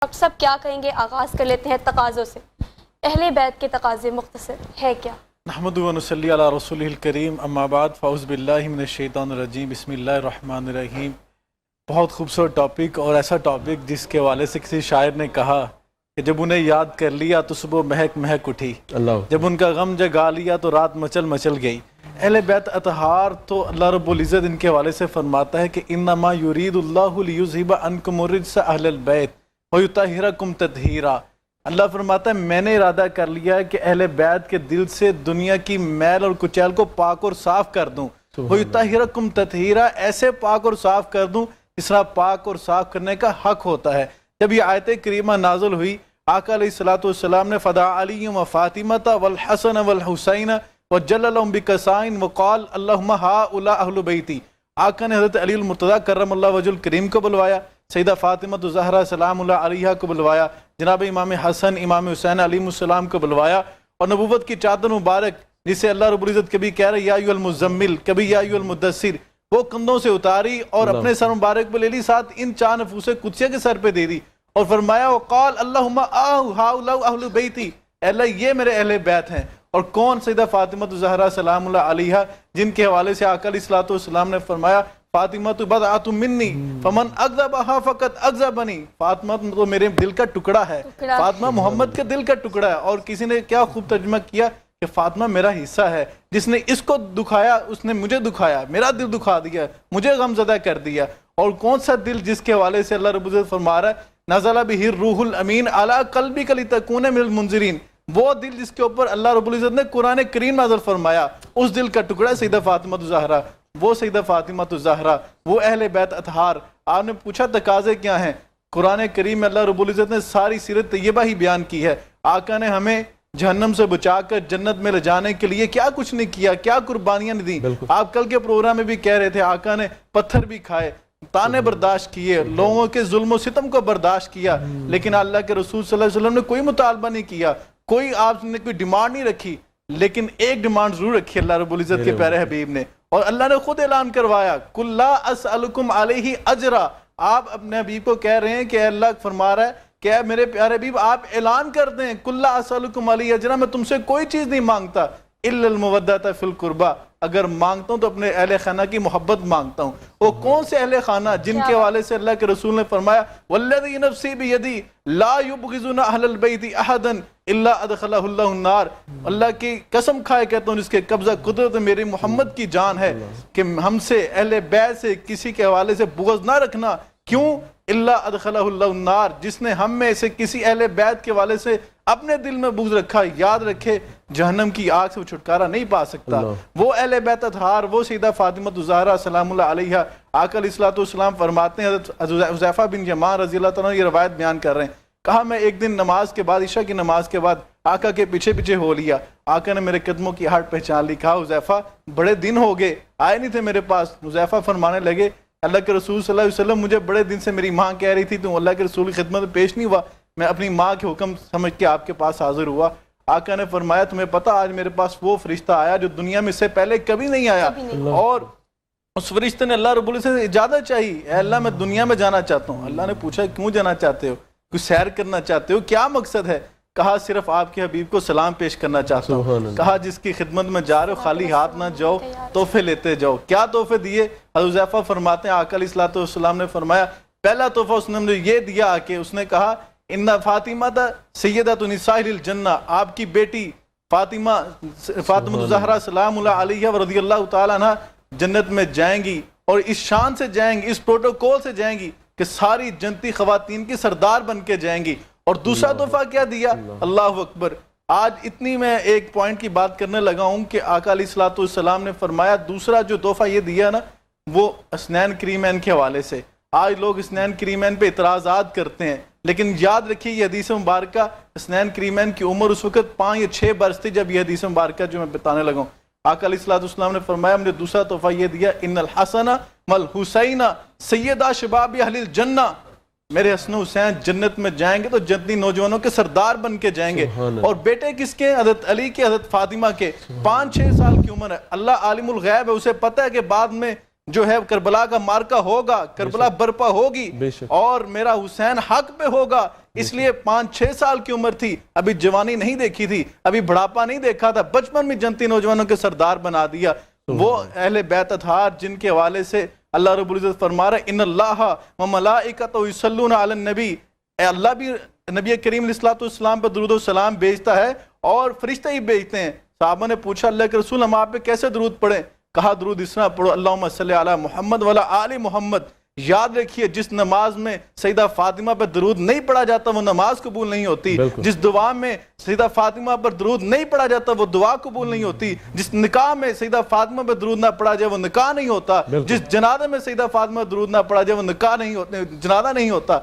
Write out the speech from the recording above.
Doctor صاحب کیا کہیں گے؟ آغاز کر لیتے ہیں تقاضوں سے. اہل بیت کے تقاضے مختصر ہے کیا؟ نحمدہ و نصلی علی رسولہ الکریم، اما بعد، فاعوذ باللہ من الشیطان الرجیم، بسم اللہ الرحمن الرحیم. بہت خوبصورت ٹاپک، اور ایسا ٹاپک جس کے حوالے سے کسی شاعر نے کہا کہ جب انہیں یاد کر لیا تو صبح مہک مہک اٹھی، جب ان کا غم جگا لیا تو رات مچل مچل گئی. اہل بیت اطہار تو اللہ رب العزت ان کے حوالے سے فرماتا ہے کہ انما یرید اللہ لیذھب عنکم الرجس اہل البیت ویطہرکم تطہیرا. اللہ فرماتا ہے میں نے ارادہ کر لیا ہے کہ اہل بیت کے دل سے دنیا کی میل اور کچیل کو پاک اور صاف کر دوں. ویطہرکم تطہیرا، ایسے پاک اور صاف کر دوں اس طرح پاک اور صاف کرنے کا حق ہوتا ہے. جب یہ آیت کریمہ نازل ہوئی، آقا علیہ الصلوۃ والسلام نے فدع علی و فاطمۃ والحسن والحسین وجللہم بکسائن وقال اللہم ہؤلاء اہل بیتی. آقا نے حضرت علی المرتضیٰ کرم اللہ وجہ الکریم کو بلوایا، سیدہ فاطمہ الزہرا سلام اللہ علیہا کو بلوایا، جناب امام حسن امام حسین علیہ السلام کو بلوایا، اور نبوت کی چادر مبارک جسے اللہ رب العزت کبھی کہہ رہے یا ایھا المزمل، کبھی یا ایھا المدثر، وہ کندھوں سے اتاری اور اپنے سر مبارک پہ لے لی، ساتھ ان چار نفوس قدسیہ کے سر پہ دے دی، اور فرمایا وقال اللہم ہؤلاء اہل بیتی، اے اللہ یہ میرے اہل بیت ہیں. اور کون؟ سیدہ فاطمہ الزہرا سلام اللہ علیہا، جن کے حوالے سے آقا علیہ الصلوۃ والسلام نے فرمایا فاطمہ بضعۃ منی فمن اکذبھا فقد اکذبنی. فاطمہ تو میرے دل کا ٹکڑا ہے، فاطمہ محمد کے دل کا ٹکڑا ہے. اور کسی نے کیا خوب ترجمہ کیا کہ فاطمہ میرا حصہ ہے، جس نے اس کو دکھایا اس نے مجھے دکھایا، میرا دل دکھا دیا، مجھے غم زدہ کر دیا. اور کون سا دل جس کے حوالے سے اللہ رب العزت فرما رہا ہے نزل بہ الروح الامین علی قلبک لتکون من المنذرین، وہ دل جس کے اوپر اللہ رب العزت نے قرآن کریم نازل فرمایا، اس دل کا ٹکڑا سیدہ فاطمہ الزہرا. وہ سیدہ فاطمہ الزہرا، وہ اہل بیت اطہار. آپ نے پوچھا تقاضے کیا ہیں؟ قرآن کریم میں اللہ رب العزت نے ساری سیرت طیبہ ہی بیان کی ہے. آقا نے ہمیں جہنم سے بچا کر جنت میں لے جانے کے لیے کیا کچھ نہیں کیا، کیا قربانیاں نہیں دیں. آپ کل کے پروگرام میں بھی کہہ رہے تھے آقا نے پتھر بھی کھائے، تانے برداشت کیے، لوگوں کے ظلم و ستم کو برداشت کیا، لیکن اللہ کے رسول صلی اللہ علیہ وسلم نے کوئی مطالبہ نہیں کیا، کوئی آپ نے کوئی ڈیمانڈ نہیں رکھی. لیکن ایک ڈیمانڈ ضرور رکھی اللہ رب العزت کے پیارے حبیب نے، اور اللہ نے خود اعلان کروایا قُلْ لَا أَسْأَلُكُمْ عَلَيْهِ أَجْرًا. آپ اپنے حبیب کو کہہ رہے ہیں کہ اللہ فرما رہا ہے کہ اے میرے پیارے حبیب آپ اعلان کر دیں قُلْ لَا أَسْأَلُكُمْ عَلَيْهِ أَجْرًا، میں تم سے کوئی چیز نہیں مانگتا إِلَّا الْمَوَدَّةَ فِي الْقُرْبَى، اگر مانگتا ہوں تو اپنے اہل خانہ کی محبت مانگتا ہوں. وہ کون سے اہل خانہ جن کے حوالے سے اللہ کے رسول نے فرمایا وَالَّذِي نَفْسِي بِيَدِهِ لَا يُبْغِضُنَ أَهْلَ الْبَيْتِ أَحَدًا إِلَّا أَدْخَلَهُ اللَّهُ النَّارِ. اللہ کی قسم کھائے کہتا ہوں جس کے قبضہ قدرت میرے محمد کی جان ہے کہ ہم سے اہل بیت سے کسی کے حوالے سے بغض نہ رکھنا. کیوں؟ إِلَّا أَدْخَلَهُ اللَّهُ النَّارِ، جس نے ہم میں سے کسی اہل بیت کے حوالے سے اپنے دل میں بغض رکھا، یاد رکھے جہنم کی آگ سے وہ چھٹکارا نہیں پا سکتا. وہ اہل بیت اطہار، وہ سیدہ فاطمہ الزہرا سلام اللہ علیہا. آقا علیہ الصلوۃ والسلام فرماتے ہیں، حضرت حذیفہ بن یمان رضی اللہ تعالیٰ یہ روایت بیان کر رہے ہیں، کہا میں ایک دن نماز کے بعد، عشاء کی نماز کے بعد آقا کے پیچھے پیچھے ہو لیا. آقا نے میرے قدموں کی ہٹ پہچان لی. کہا حذیفہ بڑے دن ہو گئے آئے نہیں تھے میرے پاس. حذیفہ فرمانے لگے اللہ کے رسول صلی اللہ علیہ وسلم مجھے بڑے دن سے میری ماں کہہ رہی تھی تم اللہ کے رسول کی خدمت میں پیش نہیں ہوا، میں اپنی ماں کے حکم سمجھ کے آپ کے پاس حاضر ہوا. آقا نے فرمایا تمہیں پتہ آج میرے پاس وہ فرشتہ آیا جو دنیا میں سے پہلے کبھی نہیں آیا، اور اس فرشتے نے اللہ رب العزت سے اجازت چاہی، اے اللہ میں دنیا میں جانا چاہتا ہوں. اللہ نے پوچھا کیوں جانا چاہتے ہو؟ کوئی سیر کرنا چاہتے ہو؟ کیا مقصد ہے؟ کہا صرف آپ کے حبیب کو سلام پیش کرنا چاہتا ہوں. کہا جس کی خدمت میں جا رہے ہو خالی ہاتھ نہ جاؤ، تحفے لیتے جاؤ. کیا تحفے دیے؟ حذیفہ فرماتے ہیں آقا علیہ الصلوۃ والسلام نے فرمایا پہلا تحفہ اس نے مجھے یہ دیا کہ اس نے کہا ان فاطمہ سیدۃ نساء الجنہ، آپ کی بیٹی فاطمہ الزہرا سلام اللہ علیہا رضی اللہ تعالیٰ عنہ جنت میں جائیں گی، اور اس شان سے جائیں گی، اس پروٹوکول سے جائیں گی کہ ساری جنتی خواتین کی سردار بن کے جائیں گی. اور دوسرا تحفہ کیا دیا؟ اللہ اکبر. آج اتنی میں ایک پوائنٹ کی بات کرنے لگا ہوں کہ آقا علیہ الصلوۃ والسلام نے فرمایا دوسرا جو تحفہ یہ دیا نا وہ اسنین کریمین کے حوالے سے. آج لوگ اسنین کریمین پہ اعتراضات کرتے ہیں، لیکن یاد رکھیے یہ حدیث مبارکہ اسنین کریمین کی عمر اس وقت 5 یا 6 برس تھی جب یہ حدیث مبارکہ جو میں بتانے لگا ہوں. آقا علیہ الصلوۃ والسلام نے فرمایا مجھے دوسرا تحفہ یہ دیا ان الحسن والحسین سیدہ شباب اہل الجنہ، میرے حسن حسین جنت میں جائیں گے تو جنتی نوجوانوں کے سردار بن کے جائیں گے. اور بیٹے کس کے؟ حضرت علی کے، حضرت فاطمہ کے. 5-6 سال کی عمر ہے. اللہ عالم الغیب ہے، اسے پتہ ہے کہ بعد میں جو ہے کربلا کا مارکہ ہوگا، کربلا برپا ہوگی اور میرا حسین حق پہ ہوگا. اس لیے 5-6 سال کی عمر تھی، ابھی جوانی نہیں دیکھی تھی، ابھی بڑھاپا نہیں دیکھا تھا، بچپن میں جنتی نوجوانوں کے سردار بنا دیا۔ وہ اہل بیت اطہار جن کے حوالے سے اللہ رب العزت فرما رہا ہے ان اللہ و ملائکتہ یصلون علی النبی، اے اللہ بھی نبی کریم علیہ السلام پر درود و سلام بھیجتا ہے اور فرشتے ہی بھیجتے ہیں۔ صحابہ نے پوچھا اللہ کے رسول ہم آپ پہ کیسے درود پڑھیں؟ کہا درود اس طرح پڑھو اللہم صلی علی محمد وعلی آل محمد۔ یاد رکھیے جس نماز میں سیدہ فاطمہ پر درود نہیں پڑھا جاتا وہ نماز قبول نہیں ہوتی، جس دعا میں سیدہ فاطمہ پر درود نہیں پڑھا جاتا وہ دعا قبول نہیں ہوتی، جس نکاح میں سیدہ فاطمہ پر درود نہ پڑھا جائے وہ نکاح نہیں ہوتا، جس جنازے میں سیدہ فاطمہ پر درود نہ پڑھا جائے وہ نکاح نہیں ہوتا، جنازہ نہیں ہوتا۔